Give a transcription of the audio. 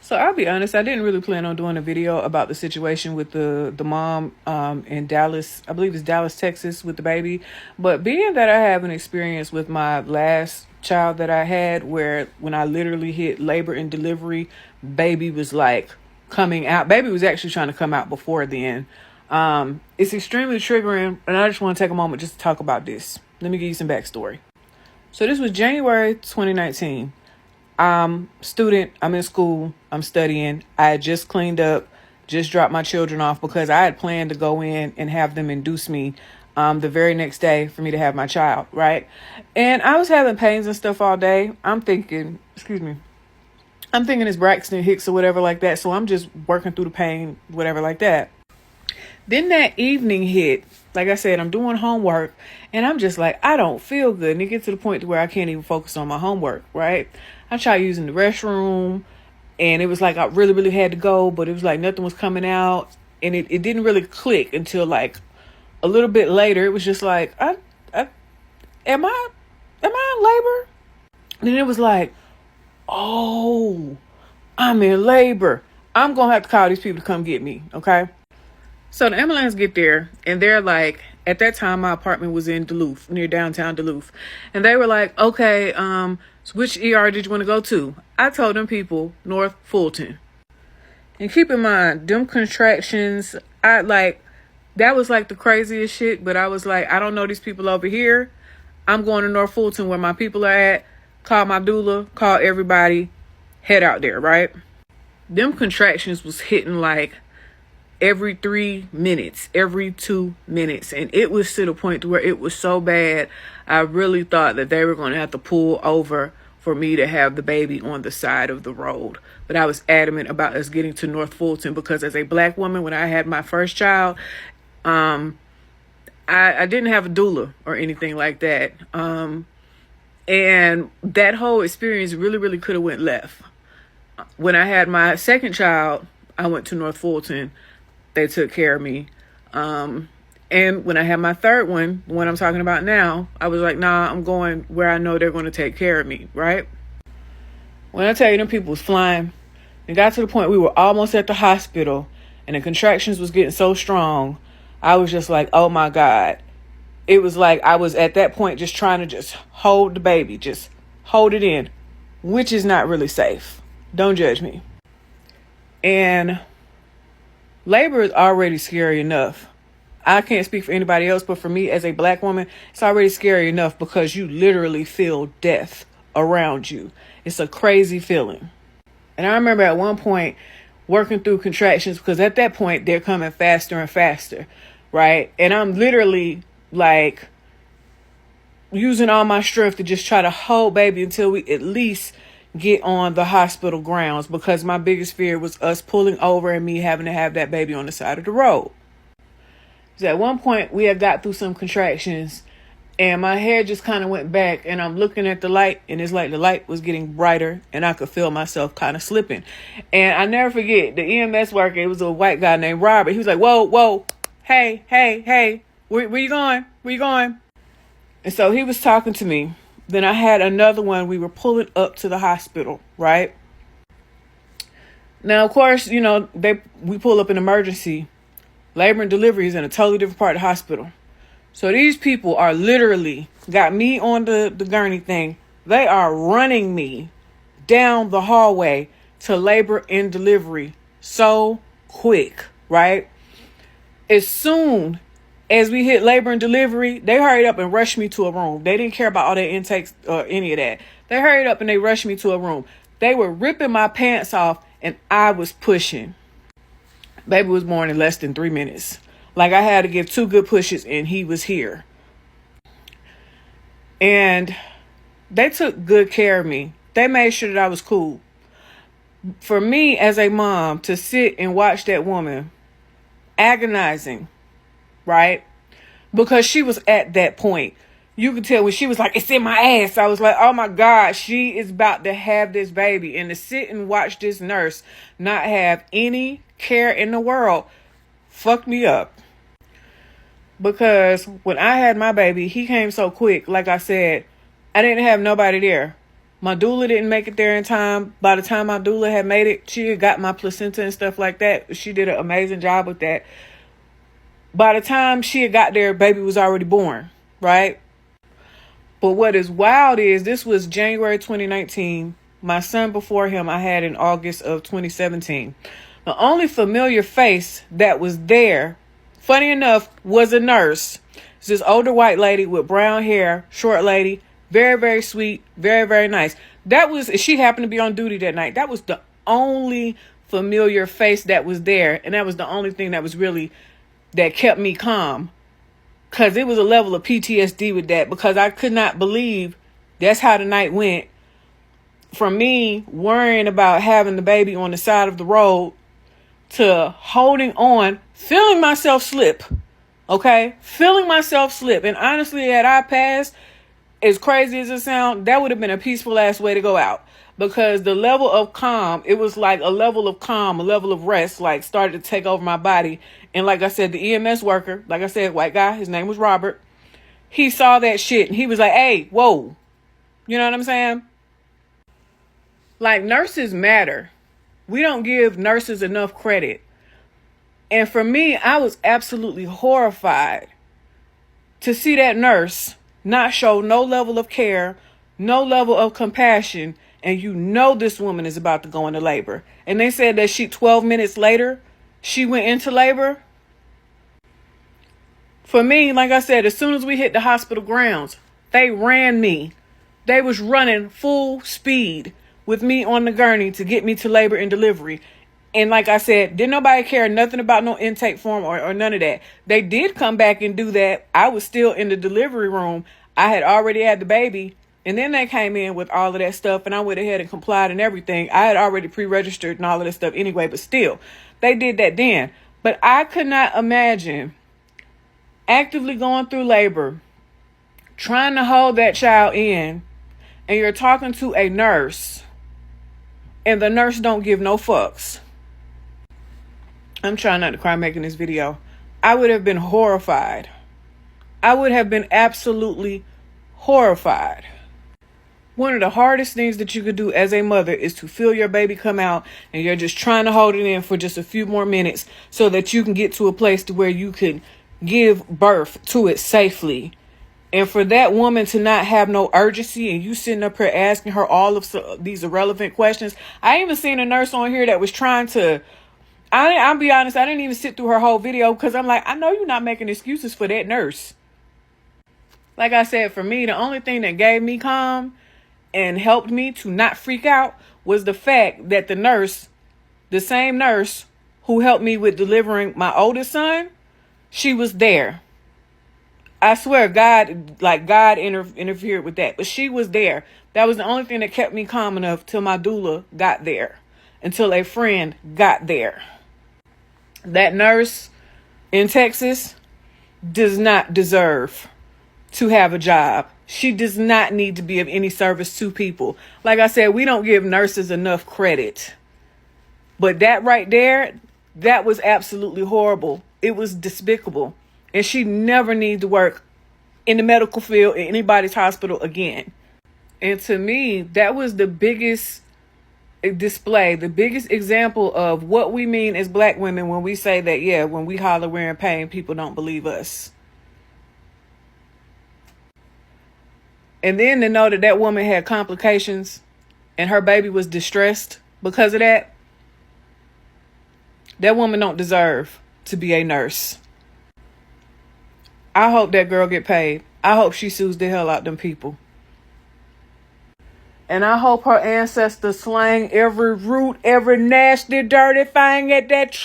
So I'll be honest, I didn't really plan on doing a video about the situation with the mom in Dallas, I believe it's Dallas, Texas, with the baby. But being that I have an experience with my last child that I had, where when I literally hit labor and delivery, baby was like coming out. Baby was actually trying to come out before then. It's extremely triggering, and I just want to take a moment just to talk about this. Let me give you some backstory. So this was January 2019. I'm student, I'm in school, I'm studying. I had just cleaned up, just dropped my children off because I had planned to go in and have them induce me the very next day for me to have my child, right? And I was having pains and stuff all day. I'm thinking it's Braxton Hicks or whatever like that. So I'm just working through the pain, whatever like that. Then that evening hit. Like I said, I'm doing homework and I'm just like, I don't feel good. And it gets to the point to where I can't even focus on my homework, right? I tried using the restroom and it was like I really, really had to go, but it was like nothing was coming out. And it didn't really click until like a little bit later. It was just like, am I in labor? And then it was like, oh, I'm in labor. I'm going to have to call these people to come get me. Okay. So the ambulance get there and they're like, at that time, my apartment was in Duluth, near downtown Duluth. And they were like, okay, so which ER did you want to go to? I told them people, North Fulton. And keep in mind, them contractions, that was like the craziest shit. But I was like, I don't know these people over here. I'm going to North Fulton where my people are at. Call my doula, call everybody, head out there, right? Them contractions was hitting like every 3 minutes, every 2 minutes. And it was to the point to where it was so bad, I really thought that they were going to have to pull over for me to have the baby on the side of the road. But I was adamant about us getting to North Fulton because as a Black woman, when I had my first child, I didn't have a doula or anything like that. And that whole experience really, really could have went left. When I had my second child, I went to North Fulton. They took care of me. And when I had my third one, the one I'm talking about now, I was like, nah, I'm going where I know they're going to take care of me, right? When I tell you them people was flying, it got to the point we were almost at the hospital and the contractions was getting so strong. I was just like, oh my God. It was like I was at that point just trying to just hold the baby, just hold it in, which is not really safe. Don't judge me. And labor is already scary enough. I can't speak for anybody else, but for me as a Black woman, it's already scary enough because you literally feel death around you. It's a crazy feeling. And I remember at one point working through contractions because at that point they're coming faster and faster, right? And I'm literally like using all my strength to just try to hold baby until we at least get on the hospital grounds, because my biggest fear was us pulling over and me having to have that baby on the side of the road. So at one point we had got through some contractions and my head just kind of went back and I'm looking at the light and it's like the light was getting brighter and I could feel myself kind of slipping. And I never forget the EMS worker, it was a white guy named Robert. He was like, whoa, hey, where you going? Where you going? And so he was talking to me. Then I had another one. We were pulling up to the hospital, right? Now, of course, you know, we pull up in emergency. Labor and delivery is in a totally different part of the hospital. So these people are literally got me on the gurney thing. They are running me down the hallway to labor and delivery so quick, right? As soon as we hit labor and delivery, they hurried up and rushed me to a room. They didn't care about all their intakes or any of that. They hurried up and they rushed me to a room. They were ripping my pants off and I was pushing. Baby was born in less than 3 minutes. Like I had to give 2 good pushes and he was here. And they took good care of me. They made sure that I was cool. For me as a mom to sit and watch that woman agonizing, right? Because she was at that point. You could tell when she was like, it's in my ass. I was like, oh my God, she is about to have this baby. And to sit and watch this nurse not have any care in the world fucked me up. Because when I had my baby, he came so quick. Like I said, I didn't have nobody there. My doula didn't make it there in time. By the time my doula had made it, she had got my placenta and stuff like that. She did an amazing job with that. By the time she had got there, baby was already born, right? But what is wild is this was January 2019. My son before him I had in August of 2017. The only familiar face that was there, funny enough, was a nurse. It's this older white lady with brown hair, short lady, very, very sweet, very, very nice. She happened to be on duty that night. That was the only familiar face that was there. And that was the only thing that kept me calm. Because it was a level of PTSD with that. Because I could not believe that's how the night went. From me worrying about having the baby on the side of the road to holding on, feeling myself slip. Okay? Feeling myself slip. And honestly, had I passed, as crazy as it sounds, that would have been a peaceful ass way to go out. Because the level of calm, it was like a level of calm, a level of rest, like started to take over my body. And like I said, the EMS worker, like I said, white guy, his name was Robert. He saw that shit and he was like, hey, whoa. You know what I'm saying? Like, nurses matter. We don't give nurses enough credit. And for me, I was absolutely horrified to see that nurse not show no level of care, no level of compassion, and you know this woman is about to go into labor. And they said that 12 minutes later, she went into labor. For me, like I said, as soon as we hit the hospital grounds, they ran me. They was running full speed with me on the gurney to get me to labor and delivery. And like I said, didn't nobody care nothing about no intake form or none of that. They did come back and do that. I was still in the delivery room. I had already had the baby. And then they came in with all of that stuff and I went ahead and complied and everything. I had already pre-registered and all of that stuff anyway, but still, they did that then. But I could not imagine actively going through labor, trying to hold that child in, and you're talking to a nurse and the nurse don't give no fucks. I'm trying not to cry making this video. I would have been horrified. I would have been absolutely horrified. One of the hardest things that you could do as a mother is to feel your baby come out and you're just trying to hold it in for just a few more minutes so that you can get to a place to where you can give birth to it safely. And for that woman to not have no urgency and you sitting up here asking her all of these irrelevant questions. I even seen a nurse on here that was trying to, I'll be honest, I didn't even sit through her whole video because I'm like, I know you're not making excuses for that nurse. Like I said, for me, the only thing that gave me calm and helped me to not freak out was the fact that the same nurse who helped me with delivering my oldest son, she was there. I swear God interfered with that, but she was there. That was the only thing that kept me calm enough till my doula got there, until a friend got there. That nurse in Texas does not deserve to have a job. She does not need to be of any service to people. Like I said, we don't give nurses enough credit. But that right there, that was absolutely horrible. It was despicable. And she never needs to work in the medical field in anybody's hospital again. And to me, that was the biggest display, the biggest example of what we mean as black women when we say that, yeah, when we holler we're in pain, people don't believe us. And then to know that that woman had complications and her baby was distressed because of that, that woman don't deserve to be a nurse. I hope that girl get paid. I hope she sues the hell out them people. And I hope her ancestors slang every root, every nasty, dirty thing at that tree.